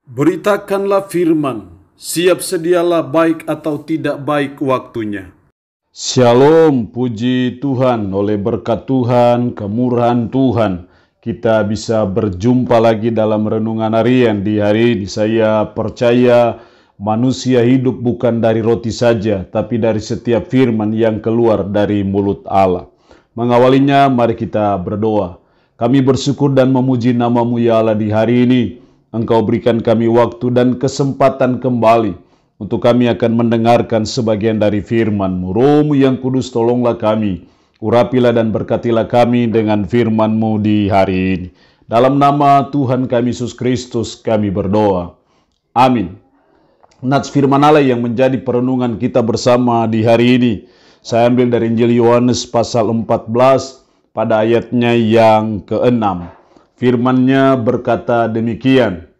Beritakanlah firman, siap sedialah baik atau tidak baik waktunya. Shalom, puji Tuhan, oleh berkat Tuhan, kemurahan Tuhan, kita bisa berjumpa lagi dalam renungan harian di hari ini. Saya percaya manusia hidup bukan dari roti saja, tapi dari setiap firman yang keluar dari mulut Allah. Mengawalinya, mari kita berdoa. Kami bersyukur dan memuji nama-Mu ya Allah di hari ini. Engkau berikan kami waktu dan kesempatan kembali untuk kami akan mendengarkan sebagian dari firman-Mu. Roh-Mu yang kudus, tolonglah kami, urapilah dan berkatilah kami dengan firman-Mu di hari ini. Dalam nama Tuhan kami Yesus Kristus kami berdoa. Amin. Nats firman Allah yang menjadi perenungan kita bersama di hari ini, saya ambil dari Injil Yohanes pasal 14 pada ayatnya yang ke-6. Firman-Nya berkata demikian.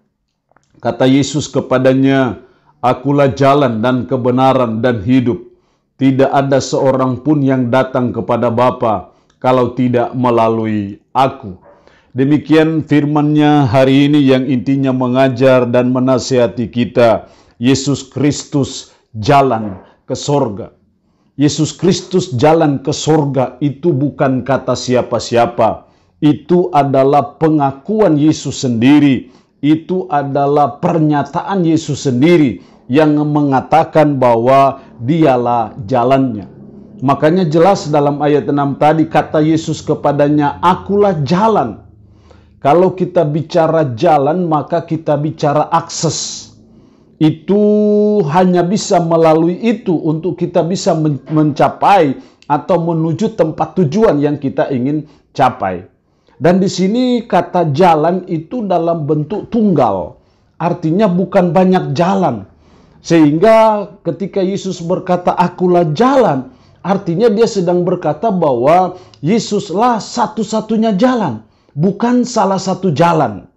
Kata Yesus kepadanya, "Akulah jalan dan kebenaran dan hidup. Tidak ada seorang pun yang datang kepada Bapa kalau tidak melalui Aku." Demikian firman-Nya hari ini yang intinya mengajar dan menasihati kita. Yesus Kristus jalan ke sorga. Yesus Kristus jalan ke sorga itu bukan kata siapa-siapa. Itu adalah pengakuan Yesus sendiri. Itu adalah pernyataan Yesus sendiri yang mengatakan bahwa dialah jalannya. Makanya jelas dalam ayat 6 tadi kata Yesus kepadanya, "Akulah jalan." Kalau kita bicara jalan, maka kita bicara akses. Itu hanya bisa melalui itu untuk kita bisa mencapai atau menuju tempat tujuan yang kita ingin capai. Dan di sini kata jalan itu dalam bentuk tunggal. Artinya bukan banyak jalan. Sehingga ketika Yesus berkata, "Akulah jalan," artinya dia sedang berkata bahwa Yesuslah satu-satunya jalan, bukan salah satu jalan.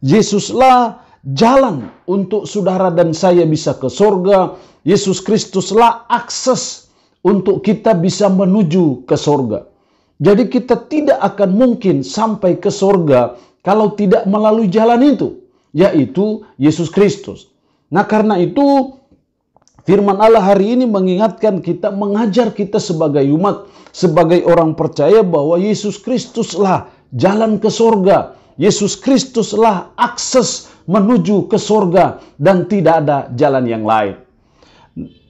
Yesuslah jalan untuk saudara dan saya bisa ke sorga. Yesus Kristuslah akses untuk kita bisa menuju ke sorga. Jadi kita tidak akan mungkin sampai ke sorga kalau tidak melalui jalan itu, yaitu Yesus Kristus. Nah, karena itu firman Allah hari ini mengingatkan kita, mengajar kita sebagai umat, sebagai orang percaya bahwa Yesus Kristuslah jalan ke sorga. Yesus Kristuslah akses menuju ke sorga dan tidak ada jalan yang lain.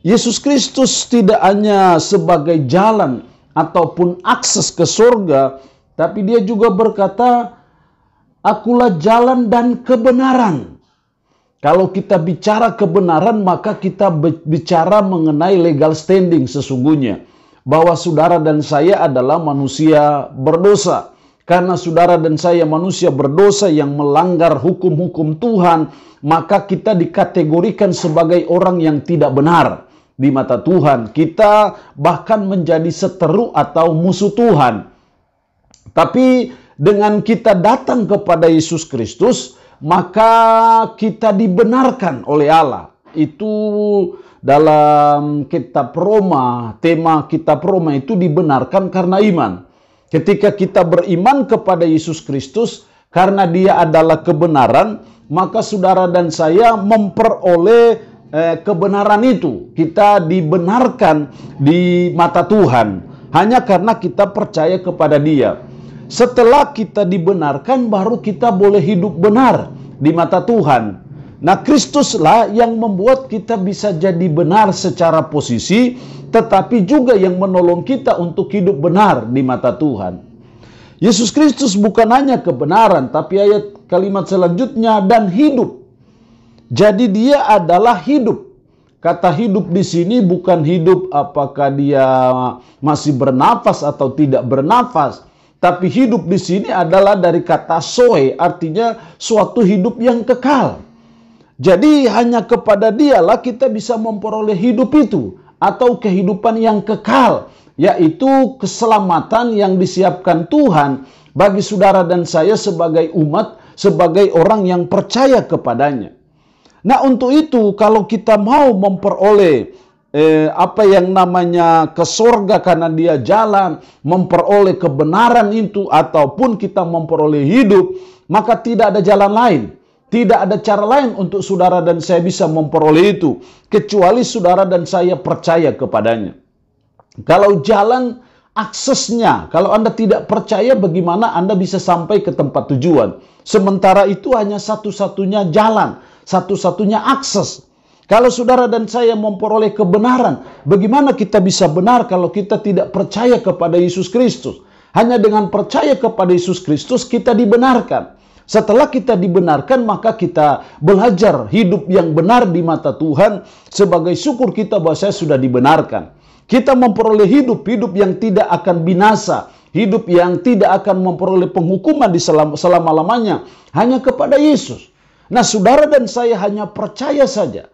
Yesus Kristus tidak hanya sebagai jalan ataupun akses ke sorga, tapi dia juga berkata, "Akulah jalan dan kebenaran." Kalau kita bicara kebenaran, maka kita bicara mengenai legal standing sesungguhnya. Bahwa saudara dan saya adalah manusia berdosa. Karena saudara dan saya manusia berdosa yang melanggar hukum-hukum Tuhan, maka kita dikategorikan sebagai orang yang tidak benar di mata Tuhan. Kita bahkan menjadi seteru atau musuh Tuhan. Tapi dengan kita datang kepada Yesus Kristus, maka kita dibenarkan oleh Allah. Itu dalam kitab Roma, tema kitab Roma itu dibenarkan karena iman. Ketika kita beriman kepada Yesus Kristus, karena dia adalah kebenaran, maka saudara dan saya memperoleh kebenaran itu. Kita dibenarkan di mata Tuhan hanya karena kita percaya kepada Dia. Setelah kita dibenarkan, baru kita boleh hidup benar di mata Tuhan. Nah, Kristuslah yang membuat kita bisa jadi benar secara posisi, tetapi juga yang menolong kita untuk hidup benar di mata Tuhan. Yesus Kristus bukan hanya kebenaran, tapi ayat kalimat selanjutnya, dan hidup. Jadi dia adalah hidup. Kata hidup di sini bukan hidup apakah dia masih bernafas atau tidak bernafas. Tapi hidup di sini adalah dari kata zoe, artinya suatu hidup yang kekal. Jadi hanya kepada dialah kita bisa memperoleh hidup itu, atau kehidupan yang kekal, yaitu keselamatan yang disiapkan Tuhan bagi saudara dan saya sebagai umat, sebagai orang yang percaya kepadanya. Nah, untuk itu kalau kita mau memperoleh apa yang namanya ke sorga karena dia jalan, memperoleh kebenaran itu, ataupun kita memperoleh hidup, maka tidak ada jalan lain. Tidak ada cara lain untuk saudara dan saya bisa memperoleh itu, kecuali saudara dan saya percaya kepadanya. Kalau jalan aksesnya, kalau Anda tidak percaya, bagaimana Anda bisa sampai ke tempat tujuan? Sementara itu hanya satu-satunya jalan, satu-satunya akses. Kalau saudara dan saya memperoleh kebenaran, bagaimana kita bisa benar kalau kita tidak percaya kepada Yesus Kristus? Hanya dengan percaya kepada Yesus Kristus kita dibenarkan. Setelah kita dibenarkan, maka kita belajar hidup yang benar di mata Tuhan. Sebagai syukur kita bahwa saya sudah dibenarkan. Kita memperoleh hidup yang tidak akan binasa. Hidup yang tidak akan memperoleh penghukuman di selama-lamanya. Hanya kepada Yesus. Nah, saudara dan saya hanya percaya saja.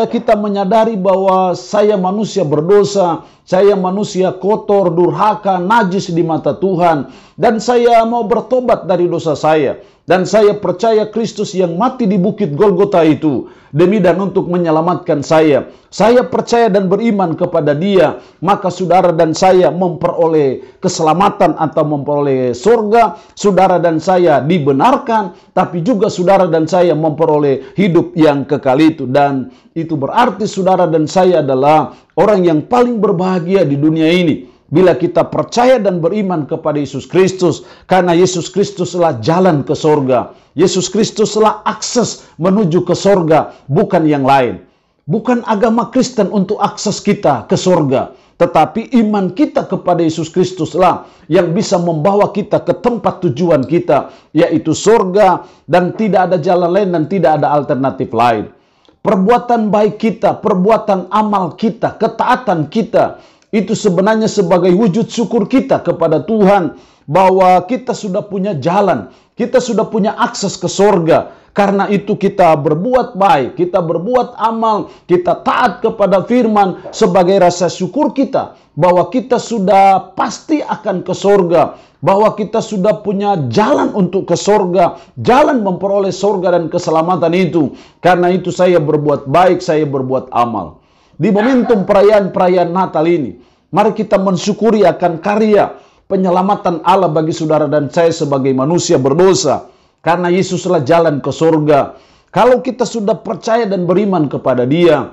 Kita menyadari bahwa saya manusia berdosa, saya manusia kotor, durhaka, najis di mata Tuhan, dan saya mau bertobat dari dosa saya. Dan saya percaya Kristus yang mati di bukit Golgota itu demi dan untuk menyelamatkan saya. Saya percaya dan beriman kepada Dia, maka saudara dan saya memperoleh keselamatan atau memperoleh surga. Saudara dan saya dibenarkan, tapi juga saudara dan saya memperoleh hidup yang kekal itu. Dan itu berarti saudara dan saya adalah orang yang paling berbahagia di dunia ini. Bila kita percaya dan beriman kepada Yesus Kristus, karena Yesus Kristuslah jalan ke sorga. Yesus Kristuslah akses menuju ke sorga, bukan yang lain. Bukan agama Kristen untuk akses kita ke sorga, tetapi iman kita kepada Yesus Kristuslah yang bisa membawa kita ke tempat tujuan kita, yaitu sorga, dan tidak ada jalan lain dan tidak ada alternatif lain. Perbuatan baik kita, perbuatan amal kita, ketaatan kita, itu sebenarnya sebagai wujud syukur kita kepada Tuhan bahwa kita sudah punya jalan, kita sudah punya akses ke sorga. Karena itu kita berbuat baik, kita berbuat amal, kita taat kepada firman sebagai rasa syukur kita bahwa kita sudah pasti akan ke sorga, bahwa kita sudah punya jalan untuk ke sorga, jalan memperoleh sorga dan keselamatan itu. Karena itu saya berbuat baik, saya berbuat amal. Di momentum perayaan Natal ini, mari kita mensyukuri akan karya penyelamatan Allah bagi saudara dan saya sebagai manusia berdosa. Karena Yesuslah jalan ke surga. Kalau kita sudah percaya dan beriman kepada Dia,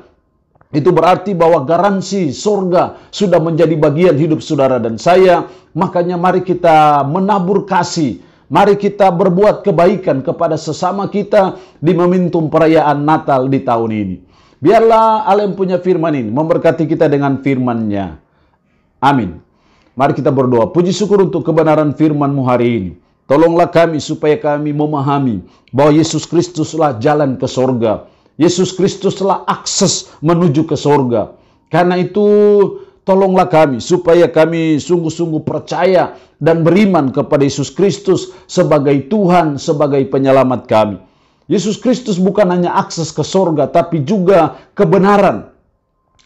itu berarti bahwa garansi surga sudah menjadi bagian hidup saudara dan saya. Makanya mari kita menabur kasih. Mari kita berbuat kebaikan kepada sesama kita di momentum perayaan Natal di tahun ini. Biarlah Allah yang punya firman ini memberkati kita dengan firman-Nya. Amin. Mari kita berdoa. Puji syukur untuk kebenaran firman-Mu hari ini. Tolonglah kami supaya kami memahami bahwa Yesus Kristuslah jalan ke sorga. Yesus Kristuslah akses menuju ke sorga. Karena itu tolonglah kami supaya kami sungguh-sungguh percaya dan beriman kepada Yesus Kristus sebagai Tuhan, sebagai penyelamat kami. Yesus Kristus bukan hanya akses ke sorga, tapi juga kebenaran.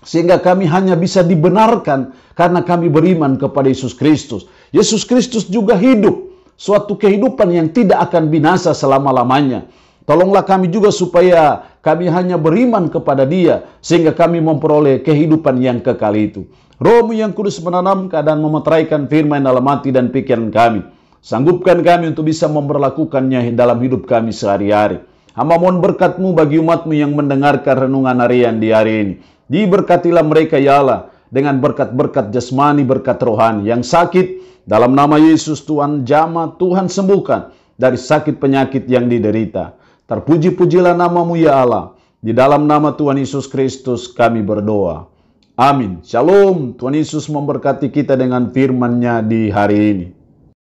Sehingga kami hanya bisa dibenarkan karena kami beriman kepada Yesus Kristus. Yesus Kristus juga hidup, suatu kehidupan yang tidak akan binasa selama-lamanya. Tolonglah kami juga supaya kami hanya beriman kepada Dia, sehingga kami memperoleh kehidupan yang kekal itu. Roh-Mu yang kudus menanamkan dan memeteraikan firman dalam hati dan pikiran kami. Sanggupkan kami untuk bisa memperlakukannya dalam hidup kami sehari-hari. Hamba mohon berkat-Mu bagi umat-Mu yang mendengarkan renungan harian di hari ini. Diberkatilah mereka ya Allah dengan berkat-berkat jasmani, berkat rohani. Yang sakit dalam nama Yesus Tuhan jamah, Tuhan sembuhkan dari sakit penyakit yang diderita. Terpuji-pujilah nama-Mu ya Allah. Di dalam nama Tuhan Yesus Kristus kami berdoa. Amin. Shalom. Tuhan Yesus memberkati kita dengan firman-Nya di hari ini.